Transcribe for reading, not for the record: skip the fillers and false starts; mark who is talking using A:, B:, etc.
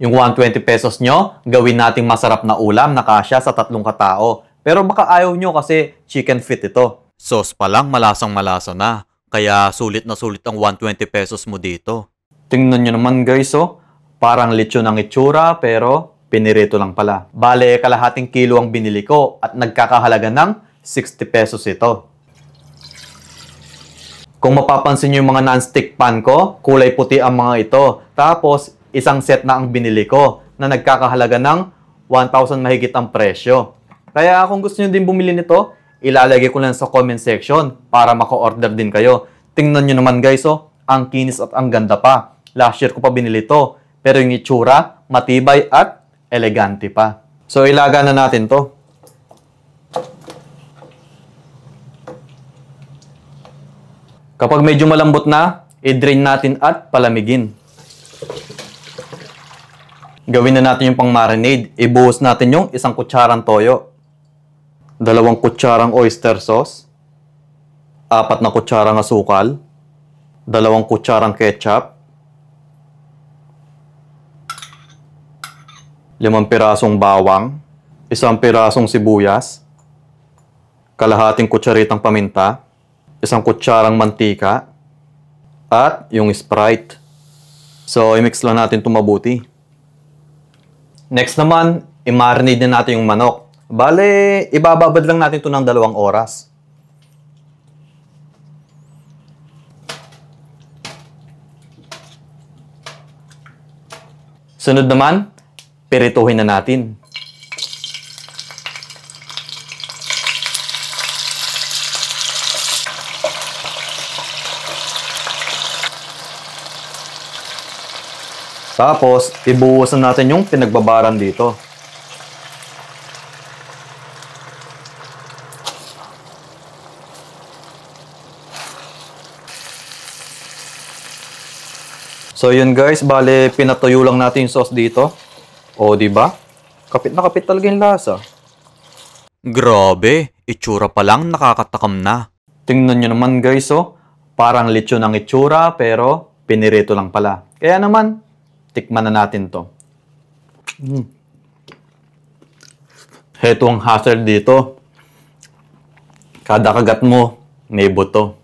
A: Yung 120 pesos nyo, gawin nating masarap na ulam na kasya sa 3 katao. Pero baka ayaw nyo kasi chicken feet ito. Sauce pa lang malasang malasa na. Kaya sulit na sulit ang 120 pesos mo dito. Tingnan nyo naman guys oh. Parang lechon ang itsura pero pinirito lang pala. Bale, kalahating kilo ang binili ko at nagkakahalaga ng 60 pesos ito. Kung mapapansin nyo yung mga non-stick pan ko, kulay puti ang mga ito. Tapos, isang set na ang binili ko na nagkakahalaga ng 1,000 mahigit ang presyo. Kaya kung gusto nyo din bumili nito, ilalagay ko lang sa comment section para maka-order din kayo. Tingnan nyo naman guys, oh, ang kinis at ang ganda pa. Last year ko pa binili to. Pero yung itsura, matibay at elegante pa. So, ilaga na natin to. Kapag medyo malambot na, i-drain natin at palamigin. Gawin na natin yung pang-marinade. Ibuhos natin yung 1 kutsarang toyo, 2 kutsarang oyster sauce, 4 na kutsarang asukal, 2 kutsarang ketchup, 5 pirasong bawang, 1 pirasong sibuyas, kalahating kutsaritang paminta, 1 kutsarang mantika, at yung Sprite. So, i-mix lang natin ito mabuti. Next naman, i-marinate na natin yung manok. Bale, ibababad lang natin ito ng 2 oras. Sunod naman, pirituhin na natin. Tapos, ibuhusan natin yung pinagbabaran dito. So yun guys, bale pinatuyo lang natin yung sauce dito. O di ba? Kapit na kapit talaga yung lasa. Grabe, itsura pa lang nakakatakam na. Tingnan nyo naman guys oh, parang lechon ang itsura pero pinirito lang pala. Kaya naman, tikman na natin to. Heto ang hassle dito. Kada kagat mo, may buto.